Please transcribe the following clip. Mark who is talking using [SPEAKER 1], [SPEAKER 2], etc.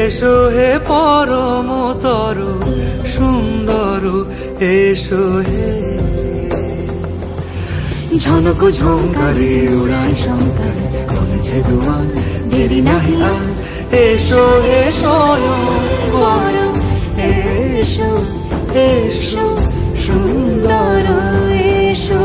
[SPEAKER 1] এসো হে পরমতর সুন্দর এসো হে। ঝনক ঝঙ্কারে উড়ায় শঙ্কর কমেছে দুয়ার দেরি নাহি আর। এসো হে স্বয়ং বর এসো এসো সুন্দর এসো।